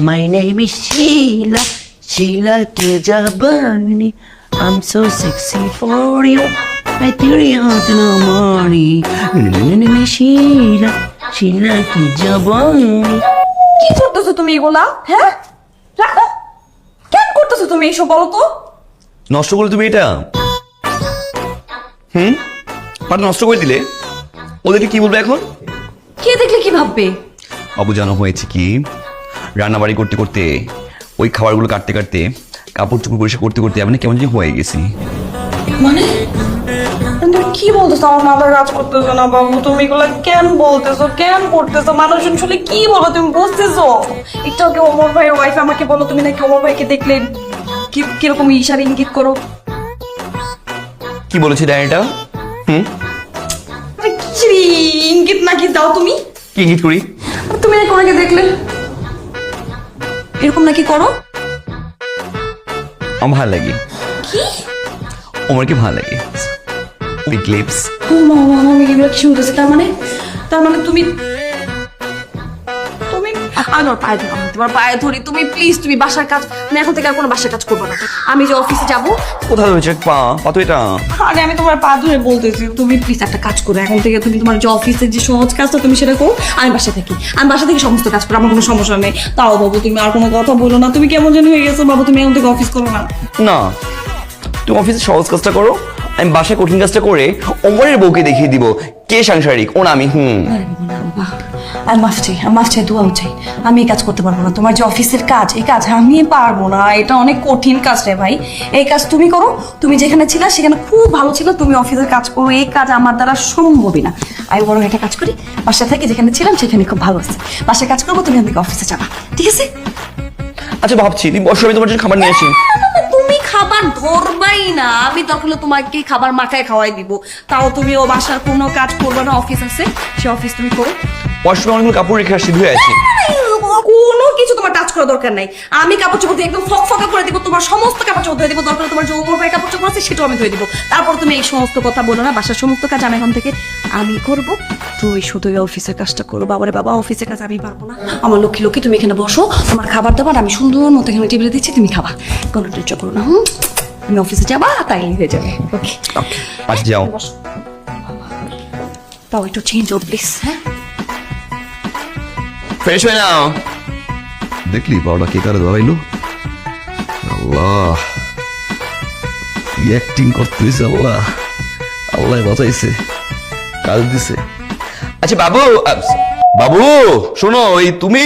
My name is Sheila, Sheila Tejabani. I'm so sexy for you. I tell you to no morning. Sheila, Sheila Tejabani. কি করতেছো তুমি এগুলা? হ্যাঁ, রাখো। কেন করতেছো তুমি এইসব বলো তো? নষ্ট করে তুমি এটা পাটা নষ্ট করে দিলে, ওদেরকে কি বলবে এখন? কে দেখলে কি ভাববে? বাবু জানো হয়েছে কি, রান্নাবাড়ি করতে করতে ওই খাবারগুলো কাটতে কাটতে কাপড় চোপড় পরিষ্কার করতে করতে আমি না কেমন জানি হয়ে গেছি। মানে তুমি কি বলতেছো? আমার মাথা কাজ করতেছো না বাবু। তুমি এগুলা কেন বলতেছো, কেন করতেছো? মানুষ আসলে কি বলো তুমি বুঝতেছো? একটু আগে ওমর ভাইয়ের ওয়াইফ আমাকে বলো তুমি নাকি ওমর ভাইকে দেখলে কিরকম ইশারা ইঙ্গিত করো। কি বলেছে ডায়েরিটা? আরে কি ইঙ্গিত নাকি দাও তুমি? কি ইঙ্গিত করি? তুমি নাকি ওনাকে দেখলে এরকম নাকি করো? আমার ভালো লাগে। কি? ওমরকে ভালো লাগে। With lips. ও মামা, আমি এগুলো কি শুনতেছি? তার মানে তুমি আমি তোমার পায়ে ধরি, তোমার পায়ে ধরি, তুমি প্লিজ, তুমি বাসার কাজ, আমি এখন থেকে আর কোনো বাসার কাজ করবো না। আমি যে অফিসে যাবো। কোথায় হয়েছে পা? তো এটা আরে আমি তোমার পা ধরে বলতেছি, তুমি প্লিজ একটা কাজ করো। এখন থেকে তুমি তোমার যে অফিসের যে সহজ কাজটা তুমি সেটা করো। আমি বাসা থেকে সমস্ত কাজ করো, আমার কোনো সমস্যা নেই। তাও বাবু তুমি আর কোনো কথা বলো না। তুমি কেমন যেন হয়ে গেছো বাবু, তুমি এখন থেকে অফিস করো না। না, তুমি অফিসে সহজ কাজটা করো, আমি বাসায় কঠিন কাজটা করে ওমরের বউকে দেখিয়ে দিব কে সাংসারিক, ও না আমি। দোয়া চাই, আমি এই কাজ করতে পারবো না। তোমার যে অফিসের কাজ, এই কাজ আমি পারবো না। এটা অনেক কঠিন কাজ রে ভাই। এই কাজ তুমি করো। তুমি যেখানে ছিলা সেখানে খুব ভালো ছিল, তুমি অফিসের কাজ করো। এই কাজ আমার দ্বারা সম্ভবই না। আমি বরং একটা কাজ করি, বাসা থেকে যেখানে ছিলাম সেখানে খুব ভালো আছে, বাসায় কাজ করবো, তুমি এখান থেকে অফিসে যাবা, ঠিক আছে? আচ্ছা ভাবছি, তুমি বসো, আমি তোমার জন্য খাবার নিয়ে আসি। তুমি খাবার ধরবাই না, আমি তখন তোমাকে খাবার মাখায় খাওয়াই দিব। তাও তুমি ও বাসার কোনো কাজ করবে না, অফিস আছে, সে অফিস তুমি করো। ওয়াশরুমে অনেকগুলো কাপড় রেখে আসছি, ধুয়ে আছি। কোনো কিছু তোমার টাচ করা দরকার নাই। আমি কাপড় চোপড় দিয়ে একদম ফকফকা করে দিব, তোমার সমস্ত কাপড় চোপড় ধুয়ে দিব। দরকার তোমার যে ওপর ভাই কাপড় চোপড় আছে সেটাও আমি ধুয়ে দিব। তারপর তুমি এই সমস্ত কথা বলো না। বাসার সমস্ত কাজ আমি এখন থেকে আমি করব, তুই শুধু অফিসের কাজটা করো। বাবারে বাবা, অফিসের কাজ আমি পারবো না। আমার লক্ষ্মী তুমি এখানে বসো, তোমার খাবার দাবার আমি সুন্দর মতো এখানে টেবিলে দিচ্ছি, তুমি খাবা, কোনো টেনশন করো না। তুমি অফিসে যাবা, তাই হয়ে যাবে। ওকে আচ্ছা যাও। তাও একটু চেঞ্জ হোক প্লিজ। হ্যাঁ, ফ্রেশ হয়ে নাও। দেখলি পাউডার কে কারে ধরাইলো? আল্লাহ, অ্যাক্টিং করতেছে। আল্লাহ আল্লাহ বাঁচাইছে, কাজ দিছে। আচ্ছা বাবু, বাবু শোনো, ওই তুমি